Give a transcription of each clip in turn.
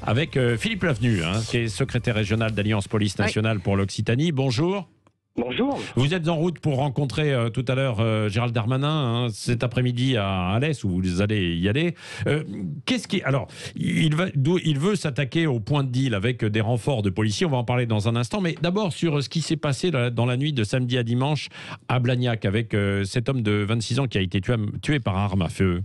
avec Philippe Lavenu, qui est secrétaire régional d'Alliance Police Nationale pour l'Occitanie. Bonjour. Bonjour. Vous êtes en route pour rencontrer tout à l'heure Gérald Darmanin cet après-midi à Alès, où vous allez y aller. Alors, il veut s'attaquer au point de deal avec des renforts de policiers. On va en parler dans un instant. Mais d'abord sur ce qui s'est passé dans la nuit de samedi à dimanche à Blagnac avec cet homme de 26 ans qui a été tué par arme à feu.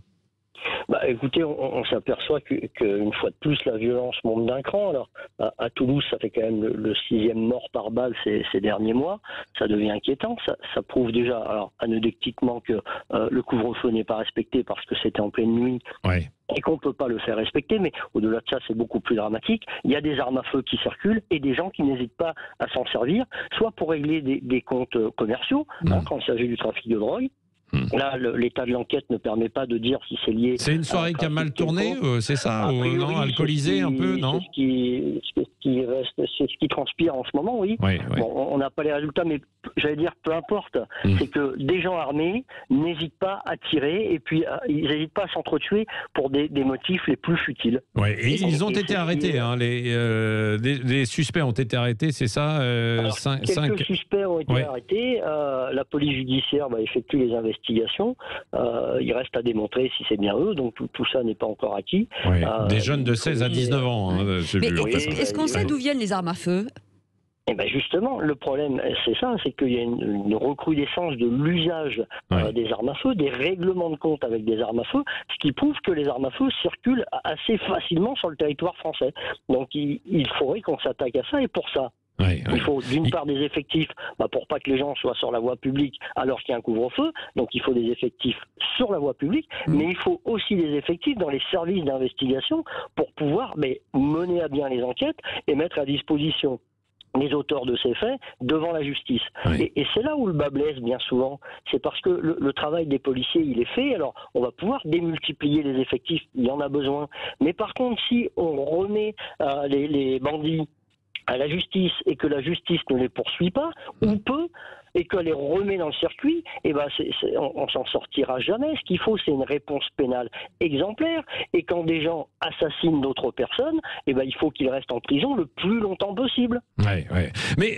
Écoutez, on s'aperçoit qu'une fois de plus, la violence monte d'un cran. Alors, à Toulouse, ça fait quand même le 6e mort par balle ces derniers mois. Ça devient inquiétant. Ça prouve déjà, alors anecdotiquement, que le couvre-feu n'est pas respecté parce que c'était en pleine nuit. Ouais. Et qu'on ne peut pas le faire respecter, mais au-delà de ça, c'est beaucoup plus dramatique. Il y a des armes à feu qui circulent et des gens qui n'hésitent pas à s'en servir, soit pour régler des comptes commerciaux, quand il s'agit du trafic de drogue. Là, l'état de l'enquête ne permet pas de dire si c'est lié. C'est une soirée qui a mal tourné, c'est ça, non, alcoolisé un peu, non? C'est ce qui transpire en ce moment, oui. Bon, on n'a pas les résultats, mais j'allais dire peu importe. C'est que des gens armés n'hésitent pas à tirer et puis ils n'hésitent pas à s'entretuer pour des motifs les plus futiles. Ouais, et ils ont été arrêtés, les suspects ont été arrêtés, c'est ça? Quelques suspects ont été arrêtés. La police judiciaire effectue les investigations. Il reste à démontrer si c'est bien eux, donc tout ça n'est pas encore acquis. Des jeunes de 16 à 19 ans. Est-ce qu'on sait d'où viennent les armes à feu ? Justement, le problème, c'est ça, c'est qu'il y a une recrudescence de l'usage des armes à feu, des règlements de compte avec des armes à feu, ce qui prouve que les armes à feu circulent assez facilement sur le territoire français. Donc il faudrait qu'on s'attaque à ça, et pour ça, il faut d'une part des effectifs pour pas que les gens soient sur la voie publique alors qu'il y a un couvre-feu, donc il faut des effectifs sur la voie publique, mais il faut aussi des effectifs dans les services d'investigation pour pouvoir mener à bien les enquêtes et mettre à disposition les auteurs de ces faits devant la justice. Et c'est là où le bas blesse bien souvent. C'est parce que le travail des policiers, il est fait. Alors, on va pouvoir démultiplier les effectifs, il y en a besoin. Mais par contre, si on remet les bandits à la justice et que la justice ne les poursuit pas, ou peu, et qu'elle les remet dans le circuit, on s'en sortira jamais. Ce qu'il faut, c'est une réponse pénale exemplaire. Et quand des gens assassinent d'autres personnes, il faut qu'ils restent en prison le plus longtemps possible. Mais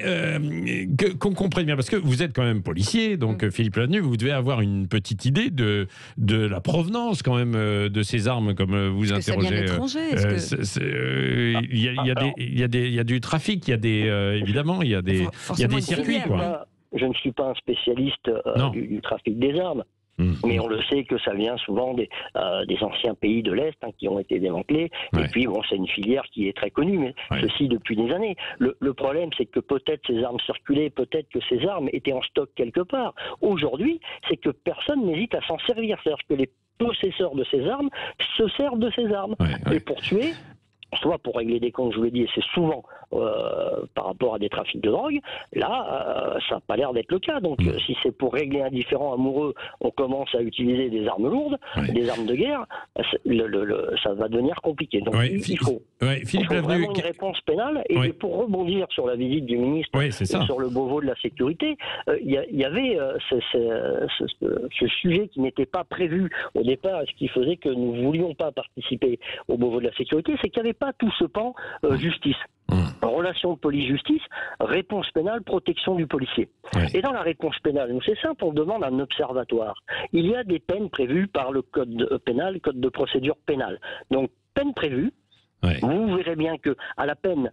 qu'on comprenne bien, parce que vous êtes quand même policier, donc Philippe Lavenu, vous devez avoir une petite idée de la provenance quand même de ces armes, comme vous interrogez. Ça vient d'étranger. Il y a du trafic, il y a évidemment, il y a des circuits, quoi. Je ne suis pas un spécialiste du trafic des armes, mais on le sait que ça vient souvent des anciens pays de l'Est qui ont été démantelés. Et puis, c'est une filière qui est très connue, mais ceci depuis des années. Le problème, c'est que peut-être ces armes circulaient, peut-être que ces armes étaient en stock quelque part. Aujourd'hui, c'est que personne n'hésite à s'en servir. C'est-à-dire que les possesseurs de ces armes se servent de ces armes. Et pour tuer, soit pour régler des comptes, je vous l'ai dit, et c'est souvent par rapport à des trafics de drogue, là, ça n'a pas l'air d'être le cas. Donc, si c'est pour régler un différend amoureux, on commence à utiliser des armes lourdes, des armes de guerre, ça va devenir compliqué. Donc, il faut vraiment une réponse pénale. Et pour rebondir sur la visite du ministre et sur le Beauvau de la sécurité, il y avait ce sujet qui n'était pas prévu au départ, et ce qui faisait que nous ne voulions pas participer au Beauvau de la sécurité, c'est qu'il n'y avait pas tout ce pan justice. Relation de police-justice, réponse pénale, protection du policier. Et dans la réponse pénale, nous c'est simple, on demande un observatoire. Il y a des peines prévues par le code pénal, code de procédure pénale. Donc, peine prévue, vous verrez bien que à la peine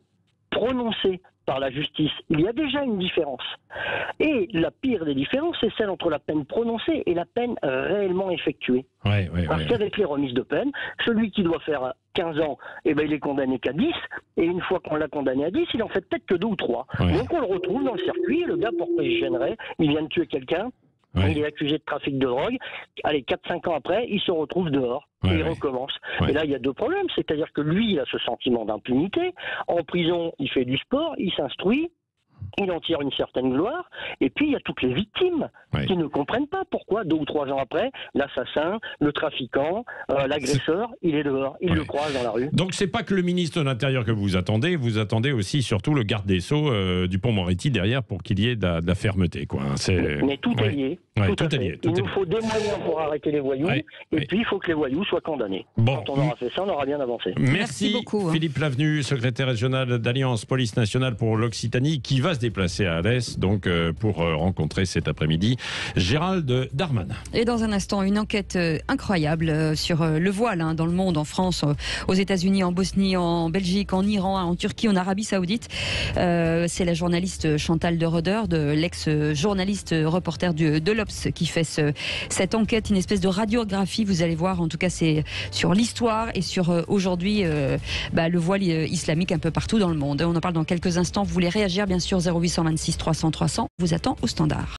prononcée par la justice, il y a déjà une différence. Et la pire des différences, c'est celle entre la peine prononcée et la peine réellement effectuée. Parce qu'avec les remises de peine, celui qui doit faire 15 ans, il est condamné qu'à 10, et une fois qu'on l'a condamné à 10, il en fait peut-être que 2 ou 3. Donc on le retrouve dans le circuit, et le gars, pourquoi il se gênerait? Il vient de tuer quelqu'un, il est accusé de trafic de drogue, allez, 4-5 ans après, il se retrouve dehors, et il recommence. Et là, il y a deux problèmes, c'est-à-dire que lui, il a ce sentiment d'impunité, en prison, il fait du sport, il s'instruit, Il en tire une certaine gloire. Et puis, il y a toutes les victimes qui ne comprennent pas pourquoi, 2 ou 3 ans après, l'assassin, le trafiquant, l'agresseur, il est dehors. Il le croise dans la rue. Donc, c'est pas que le ministre de l'Intérieur que vous attendez aussi, surtout, le garde des Sceaux, Dupond-Moretti, derrière, pour qu'il y ait de la fermeté, quoi. Mais tout est lié. Tout est lié. Il nous faut des moyens pour arrêter les voyous, et puis il faut que les voyous soient condamnés. Bon. Quand on aura fait ça, on aura bien avancé. Merci beaucoup. Philippe Lavenu, secrétaire régional d'Alliance Police Nationale pour l'Occitanie, qui va se déplacer à Alès, donc pour rencontrer cet après-midi Gérald Darmanin. Et dans un instant, une enquête incroyable sur le voile dans le monde, en France, aux États-Unis, en Bosnie, en Belgique, en Iran, en Turquie, en Arabie Saoudite. C'est la journaliste Chantal de Roeder, de l'ex-journaliste reporter de l'Obs, qui fait cette enquête, une espèce de radiographie. Vous allez voir, en tout cas, c'est sur l'histoire et sur aujourd'hui le voile islamique un peu partout dans le monde. On en parle dans quelques instants. Vous voulez réagir, bien sûr, 0826 300 300 vous attend au standard.